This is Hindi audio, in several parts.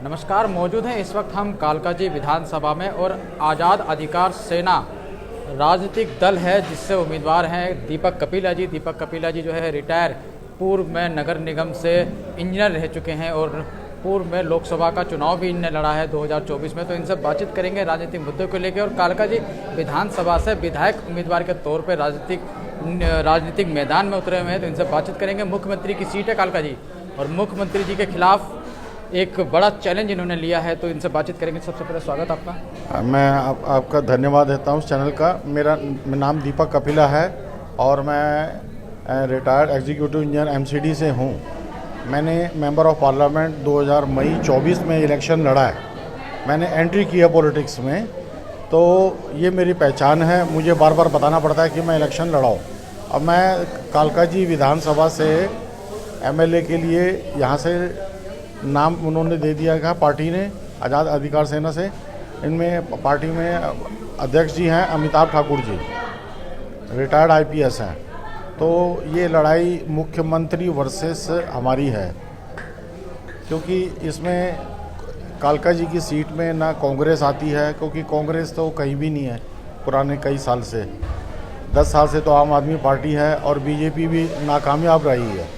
नमस्कार। मौजूद हैं इस वक्त हम कालकाजी विधानसभा में और आज़ाद अधिकार सेना राजनीतिक दल है जिससे उम्मीदवार हैं दीपक कपिला जी। दीपक कपिला जी जो है रिटायर पूर्व में नगर निगम से इंजीनियर रह चुके हैं और पूर्व में लोकसभा का चुनाव भी इनने लड़ा है 2024 में। तो इनसे बातचीत करेंगे राजनीतिक मुद्दों को लेकर और कालकाजी विधानसभा से विधायक उम्मीदवार के तौर पर राजनीतिक मैदान में उतरे हुए हैं। तो इनसे बातचीत करेंगे। मुख्यमंत्री की सीट है कालकाजी और मुख्यमंत्री जी के खिलाफ एक बड़ा चैलेंज इन्होंने लिया है, तो इनसे बातचीत करेंगे। सबसे पहले स्वागत आपका। मैं आपका धन्यवाद देता हूँ उस चैनल का। मेरा नाम दीपक कपिला है और मैं रिटायर्ड एग्जीक्यूटिव इंजीनियर एमसीडी से हूँ। मैंने मेंबर ऑफ पार्लियामेंट 2024 में इलेक्शन लड़ा है। मैंने एंट्री किया पॉलिटिक्स में, तो ये मेरी पहचान है। मुझे बार बार बताना पड़ता है कि मैं इलेक्शन लड़ाऊँ। अब मैं कालकाजी विधानसभा से एमएलए के लिए यहाँ से नाम उन्होंने दे दिया था पार्टी ने, आज़ाद अधिकार सेना से। इनमें पार्टी में अध्यक्ष जी हैं अमिताभ ठाकुर जी, रिटायर्ड आईपीएस हैं। तो ये लड़ाई मुख्यमंत्री वर्सेस हमारी है, क्योंकि इसमें कालकाजी की सीट में ना कांग्रेस आती है, क्योंकि कांग्रेस तो कहीं भी नहीं है पुराने कई साल से। 10 साल से तो आम आदमी पार्टी है और बीजेपी भी नाकामयाब रही है,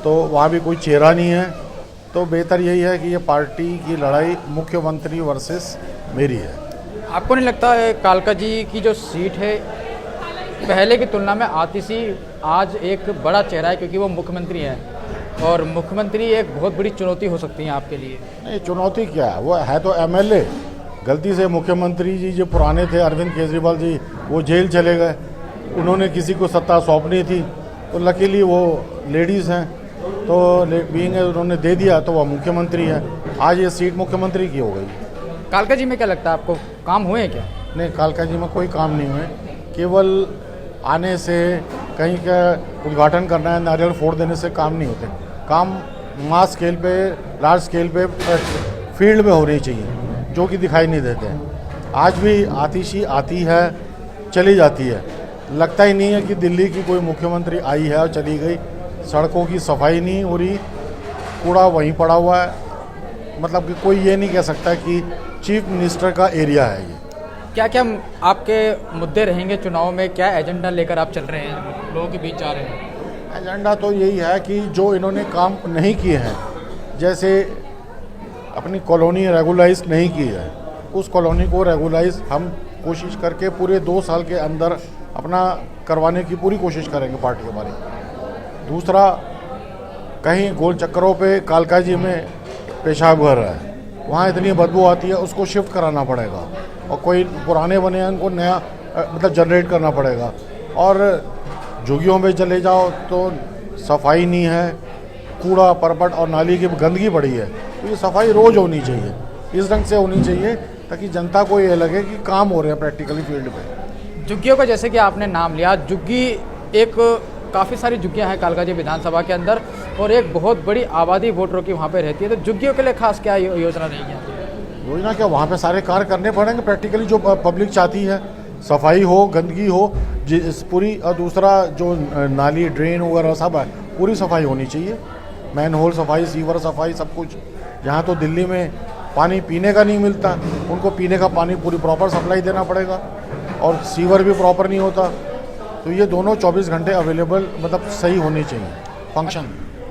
तो वहाँ भी कोई चेहरा नहीं है। तो बेहतर यही है कि ये पार्टी की लड़ाई मुख्यमंत्री वर्सेस मेरी है। आपको नहीं लगता है कालकाजी की जो सीट है पहले की तुलना में आतिशी आज एक बड़ा चेहरा है, क्योंकि वो मुख्यमंत्री हैं और मुख्यमंत्री एक बहुत बड़ी चुनौती हो सकती है आपके लिए? नहीं, चुनौती क्या है, वो है तो एमएलए। गलती से मुख्यमंत्री जी जो पुराने थे अरविंद केजरीवाल जी, वो जेल चले गए। उन्होंने किसी को सत्ता सौंपनी थी, तो लकीली वो लेडीज़ हैं, तो बीइंग उन्होंने दे दिया, तो वह मुख्यमंत्री है। आज ये सीट मुख्यमंत्री की हो गई। कालकाजी में क्या लगता है आपको, काम हुए हैं क्या? नहीं, कालकाजी में कोई काम नहीं हुए। केवल आने से कहीं का उद्घाटन करना है, नारियल फोड़ देने से काम नहीं होते। काम मास स्केल पे, लार्ज स्केल पे फील्ड में होनी चाहिए, जो कि दिखाई नहीं देते हैं। आज भी आतिशी आती है, चली जाती है। लगता ही नहीं है कि दिल्ली की कोई मुख्यमंत्री आई है और चली गई। सड़कों की सफाई नहीं हो रही, कूड़ा वहीं पड़ा हुआ है। मतलब कि कोई ये नहीं कह सकता कि चीफ मिनिस्टर का एरिया है ये। क्या क्या आपके मुद्दे रहेंगे चुनाव में? क्या एजेंडा लेकर आप चल रहे हैं, लोगों के बीच जा रहे हैं? एजेंडा तो यही है कि जो इन्होंने काम नहीं किए हैं, जैसे अपनी कॉलोनी रेगुलाइज नहीं की है, उस कॉलोनी को रेगुलाइज हम कोशिश करके पूरे 2 साल के अंदर अपना करवाने की पूरी कोशिश करेंगे पार्टी हमारी। दूसरा, कहीं गोल चक्करों पे कालकाजी में पेशाब घर है, वहाँ इतनी बदबू आती है, उसको शिफ्ट कराना पड़ेगा और कोई पुराने बने हैं उनको नया मतलब जनरेट करना पड़ेगा। और झुग्गियों में चले जाओ तो सफाई नहीं है, कूड़ा परपट और नाली की गंदगी पड़ी है। तो ये सफाई रोज़ होनी चाहिए, इस ढंग से होनी चाहिए ताकि जनता को ये लगे कि काम हो रहे हैं प्रैक्टिकली फील्ड पे। झुग्गियों का जैसे कि आपने नाम लिया, झुग्गी एक काफ़ी सारी झुग्गियाँ हैं कालकाजी विधानसभा के अंदर और एक बहुत बड़ी आबादी वोटरों की वहाँ पे रहती है। तो झुग्गियों के लिए खास क्या योजना रहेगी? योजना क्या, वहाँ पे सारे कार्य करने पड़ेंगे प्रैक्टिकली जो पब्लिक चाहती है। सफाई हो, गंदगी हो, पूरी। और दूसरा जो नाली ड्रेन वगैरह सब है, पूरी सफाई होनी चाहिए। मैन होल सफाई, सीवर सफाई, सब कुछ। यहाँ तो दिल्ली में पानी पीने का नहीं मिलता, उनको पीने का पानी पूरी प्रॉपर सप्लाई देना पड़ेगा और सीवर भी प्रॉपर नहीं होता। तो ये दोनों 24 घंटे अवेलेबल, मतलब सही होनी चाहिए फंक्शन।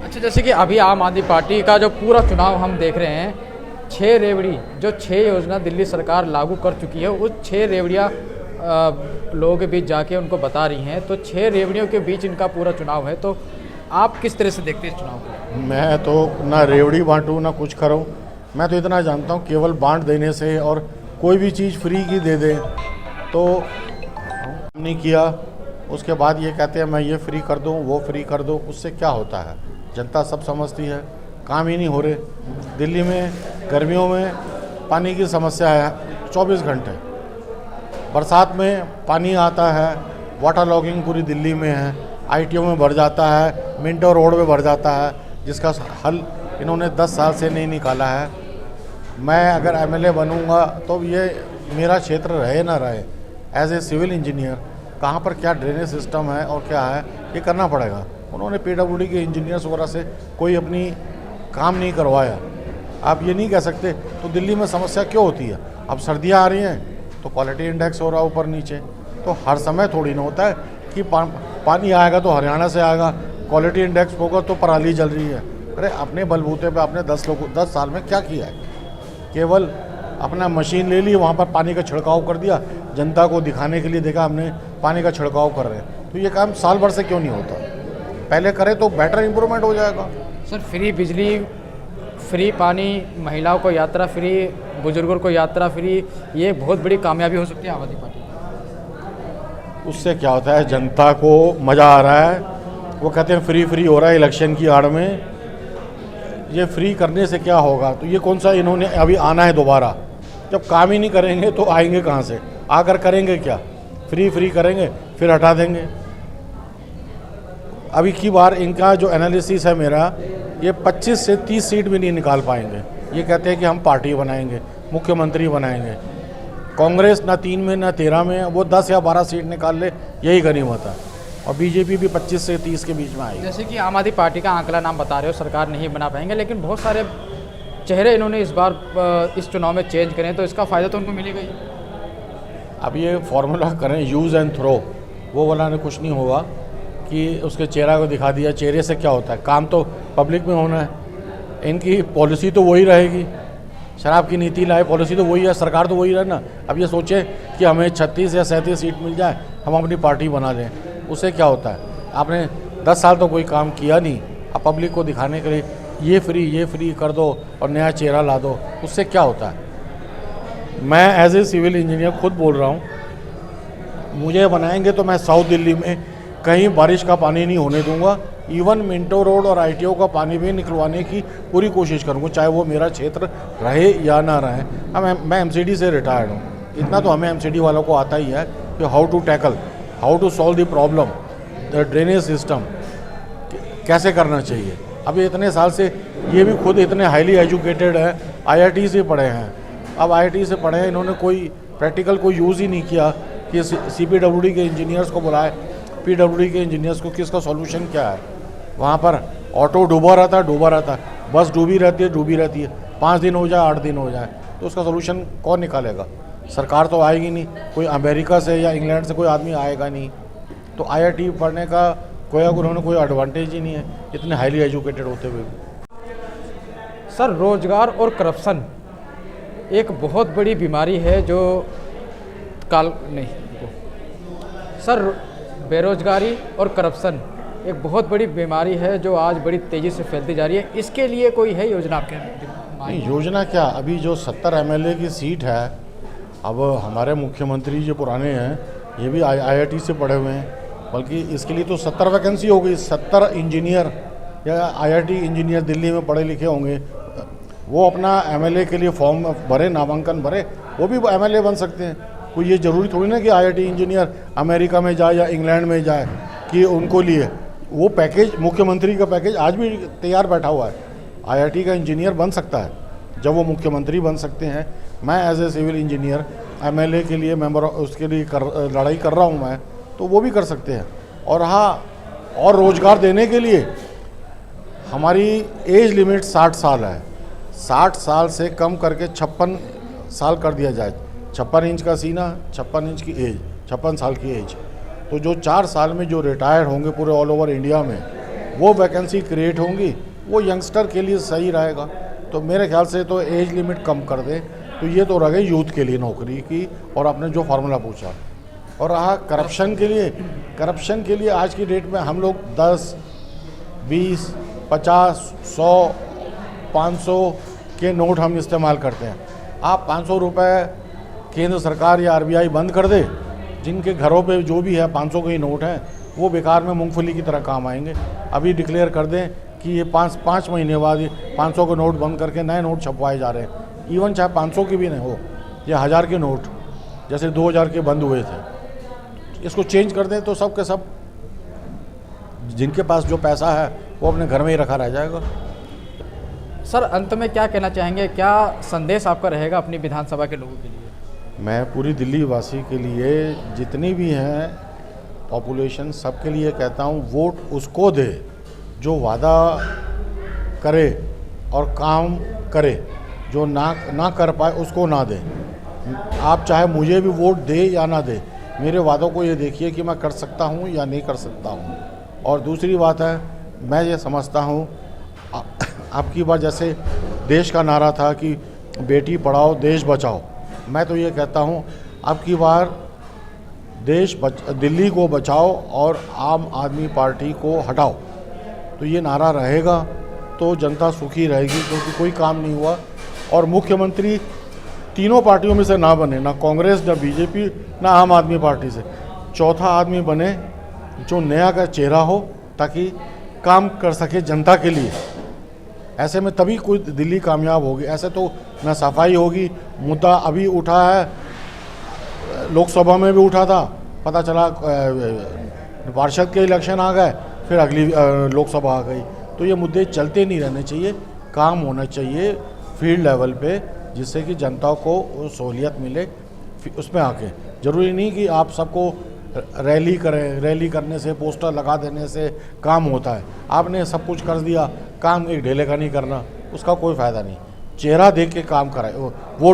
अच्छा, जैसे कि अभी आम आदमी पार्टी का जो पूरा चुनाव हम देख रहे हैं, 6 रेवड़ी जो 6 योजना दिल्ली सरकार लागू कर चुकी है, उस 6 रेवड़ियाँ लोगों के बीच जाके उनको बता रही हैं। तो 6 रेवड़ियों के बीच इनका पूरा चुनाव है, तो आप किस तरह से देखते हैं इस चुनाव को? मैं तो ना रेवड़ी बांटूँ ना कुछ करूँ। मैं तो इतना जानता हूँ, केवल बांट देने से और कोई भी चीज़ फ्री की दे दें तो नहीं किया, उसके बाद ये कहते हैं मैं ये फ्री कर दूँ, वो फ्री कर दूँ, उससे क्या होता है? जनता सब समझती है, काम ही नहीं हो रहे। दिल्ली में गर्मियों में पानी की समस्या है 24 घंटे, बरसात में पानी आता है, वाटर लॉगिंग पूरी दिल्ली में है, आईटीओ में भर जाता है, मिंटो रोड में भर जाता है, जिसका हल इन्होंने 10 साल से नहीं निकाला है। मैं अगर एमएलए बनूंगा तो ये मेरा क्षेत्र रहे ना रहे, एज ए सिविल इंजीनियर कहाँ पर क्या ड्रेनेज सिस्टम है और क्या है, ये करना पड़ेगा। उन्होंने पीडब्ल्यूडी के इंजीनियर्स वगैरह से कोई अपनी काम नहीं करवाया, आप ये नहीं कह सकते। तो दिल्ली में समस्या क्यों होती है? अब सर्दियाँ आ रही हैं तो क्वालिटी इंडेक्स हो रहा है ऊपर नीचे। तो हर समय थोड़ी ना होता है कि पानी आएगा तो हरियाणा से आएगा, क्वालिटी इंडेक्स होगा तो पराली जल रही है। अरे अपने बलबूते पे आपने 10 साल में क्या किया है? केवल अपना मशीन ले ली, वहाँ पर पानी का छिड़काव कर दिया, जनता को दिखाने के लिए देखा हमने पानी का छिड़काव कर रहे हैं। तो ये काम साल भर से क्यों नहीं होता? पहले करें तो बेटर इम्प्रूवमेंट हो जाएगा। सर फ्री बिजली, फ्री पानी, महिलाओं को यात्रा फ्री, बुजुर्गों को यात्रा फ्री, ये बहुत बड़ी कामयाबी हो सकती है आम आदमी पार्टी की। उससे क्या होता है, जनता को मज़ा आ रहा है। वो कहते हैं फ्री फ्री हो रहा है इलेक्शन की आड़ में। ये फ्री करने से क्या होगा? तो ये कौन सा इन्होंने अभी आना है दोबारा? जब काम ही नहीं करेंगे तो आएंगे कहाँ से? आकर करेंगे क्या? फ्री फ्री करेंगे फिर हटा देंगे। अभी की बार इनका जो एनालिसिस है मेरा, ये 25 से 30 सीट भी नहीं निकाल पाएंगे। ये कहते हैं कि हम पार्टी बनाएंगे, मुख्यमंत्री बनाएंगे। कांग्रेस ना 3 में ना 13 में, वो 10 या 12 सीट निकाल ले, यही गनीमत है। और बीजेपी भी 25 से 30 के बीच में आई। जैसे कि आम आदमी पार्टी का आंकड़ा नाम बता रहे हो, सरकार नहीं बना पाएंगे, लेकिन बहुत सारे चेहरे इन्होंने इस बार इस चुनाव में चेंज करें, तो इसका फ़ायदा तो उनको मिलेगा ही। अब ये फॉर्मूला करें यूज़ एंड थ्रो, वो वाला ने कुछ नहीं होगा कि उसके चेहरा को दिखा दिया। चेहरे से क्या होता है? काम तो पब्लिक में होना है। इनकी पॉलिसी तो वही रहेगी, शराब की नीति लाए, पॉलिसी तो वही है, सरकार तो वही रहे ना। अब ये सोचे कि हमें 36 या 37 सीट मिल जाए, हम अपनी पार्टी बना लें, उससे क्या होता है? आपने 10 साल तो कोई काम किया नहीं, अब पब्लिक को दिखाने के लिए ये फ्री कर दो और नया चेहरा ला दो, उससे क्या होता है? मैं एज ए सिविल इंजीनियर खुद बोल रहा हूँ, मुझे बनाएंगे तो मैं साउथ दिल्ली में कहीं बारिश का पानी नहीं होने दूंगा। इवन मिंटो रोड और ITO का पानी भी निकलवाने की पूरी कोशिश करूंगा, चाहे वो मेरा क्षेत्र रहे या ना रहे। मैं MCD से रिटायर्ड हूँ, इतना तो हमें MCD वालों को आता ही है कि how to solve the problem, the drainage system कैसे करना चाहिए। अभी इतने साल से ये भी खुद इतने हाईली एजुकेटेड है, IIT से पढ़े हैं। अब IIT से पढ़े हैं, इन्होंने कोई प्रैक्टिकल कोई यूज़ ही नहीं किया कि CPWD के इंजीनियर्स को बुलाए, PWD के इंजीनियर्स को किसका सॉल्यूशन क्या है। वहाँ पर ऑटो डूबा रहता है, बस डूबी रहती है, 5 दिन हो जाए 8 दिन हो जाए, तो उसका सॉल्यूशन कौन निकालेगा? सरकार तो आएगी नहीं, कोई अमेरिका से या इंग्लैंड से कोई आदमी आएगा नहीं। तो IIT पढ़ने का उन्होंने कोई एडवांटेज ही नहीं है, इतने हाईली एजुकेटेड होते हुए भी। सर रोजगार और करप्शन एक बहुत बड़ी बीमारी है जो सर बेरोजगारी और करप्शन एक बहुत बड़ी बीमारी है जो आज बड़ी तेज़ी से फैलती जा रही है। इसके लिए कोई है योजना आपके? नहीं, योजना क्या, अभी जो 70 MLA की सीट है, अब हमारे मुख्यमंत्री जो पुराने हैं ये भी IIT से पढ़े हुए हैं, बल्कि इसके लिए तो 70 वैकेंसी हो गई। 70 इंजीनियर या IIT इंजीनियर दिल्ली में पढ़े लिखे होंगे, वो अपना MLA के लिए फॉर्म भरे, नामांकन भरे, वो भी MLA बन सकते हैं। कोई ये ज़रूरी थोड़ी ना कि IIT इंजीनियर अमेरिका में जाए या इंग्लैंड में जाए कि उनको लिए वो पैकेज, मुख्यमंत्री का पैकेज आज भी तैयार बैठा हुआ है। IIT का इंजीनियर बन सकता है जब वो मुख्यमंत्री बन सकते हैं। मैं as a civil engineer MLA के लिए मेंबर उसके लिए लड़ाई कर रहा हूँ मैं, तो वो भी कर सकते हैं। और हाँ, और रोज़गार देने के लिए हमारी एज लिमिट 60 साल है, 60 साल से कम करके 56 साल कर दिया जाए। 56 इंच का सीना, 56 इंच की एज, 56 साल की एज। तो जो 4 साल में जो रिटायर्ड होंगे पूरे ऑल ओवर इंडिया में, वो वैकेंसी क्रिएट होंगी, वो यंगस्टर के लिए सही रहेगा। तो मेरे ख्याल से तो एज लिमिट कम कर दें, तो ये तो रह गई यूथ के लिए नौकरी की। और आपने जो फार्मूला पूछा, और रहा करप्शन के लिए आज की डेट में हम लोग 10, 20, 50, 100, 500 के नोट हम इस्तेमाल करते हैं। आप 500 रुपये केंद्र सरकार या RBI बंद कर दे, जिनके घरों पे जो भी है 500 के ही नोट हैं, वो बेकार में मूंगफली की तरह काम आएंगे। अभी डिक्लेयर कर दें कि ये 5 महीने बाद 500 के नोट बंद करके नए नोट छपवाए जा रहे हैं। इवन चाहे 500 के भी नहीं हो, या 1000 के नोट जैसे 2000 के बंद हुए थे, इसको चेंज कर दें तो सब के सब जिनके पास जो पैसा है वो अपने घर में ही रखा रह जाएगा। सर अंत में क्या कहना चाहेंगे, क्या संदेश आपका रहेगा अपनी विधानसभा के लोगों के लिए? मैं पूरी दिल्ली वासी के लिए, जितनी भी हैं पॉपुलेशन, सबके लिए कहता हूँ, वोट उसको दे जो वादा करे और काम करे, जो ना कर पाए उसको ना दे। आप चाहे मुझे भी वोट दे या ना दे, मेरे वादों को ये देखिए कि मैं कर सकता हूँ या नहीं कर सकता हूँ। और दूसरी बात है, मैं ये समझता हूँ आपकी बार जैसे देश का नारा था कि बेटी पढ़ाओ देश बचाओ, मैं तो ये कहता हूँ अब की बार दिल्ली को बचाओ और आम आदमी पार्टी को हटाओ। तो ये नारा रहेगा तो जनता सुखी रहेगी, क्योंकि कोई काम नहीं हुआ। और मुख्यमंत्री तीनों पार्टियों में से ना बने, ना कांग्रेस, ना बीजेपी, ना आम आदमी पार्टी से, चौथा आदमी बने जो नया का चेहरा हो, ताकि काम कर सके जनता के लिए। ऐसे में तभी कोई दिल्ली कामयाब होगी। ऐसे तो ना सफाई होगी। मुद्दा अभी उठा है, लोकसभा में भी उठा था, पता चला पार्षद के इलेक्शन आ गए, फिर अगली लोकसभा आ गई। तो ये मुद्दे चलते नहीं रहने चाहिए, काम होना चाहिए फील्ड लेवल पे, जिससे कि जनता को सहूलियत मिले। उसमें आके ज़रूरी नहीं कि आप सबको रैली करें, रैली करने से, पोस्टर लगा देने से काम होता है। आपने सब कुछ कर दिया, काम एक ढेले का नहीं करना, उसका कोई फ़ायदा नहीं। चेहरा देख के काम कराए, वोट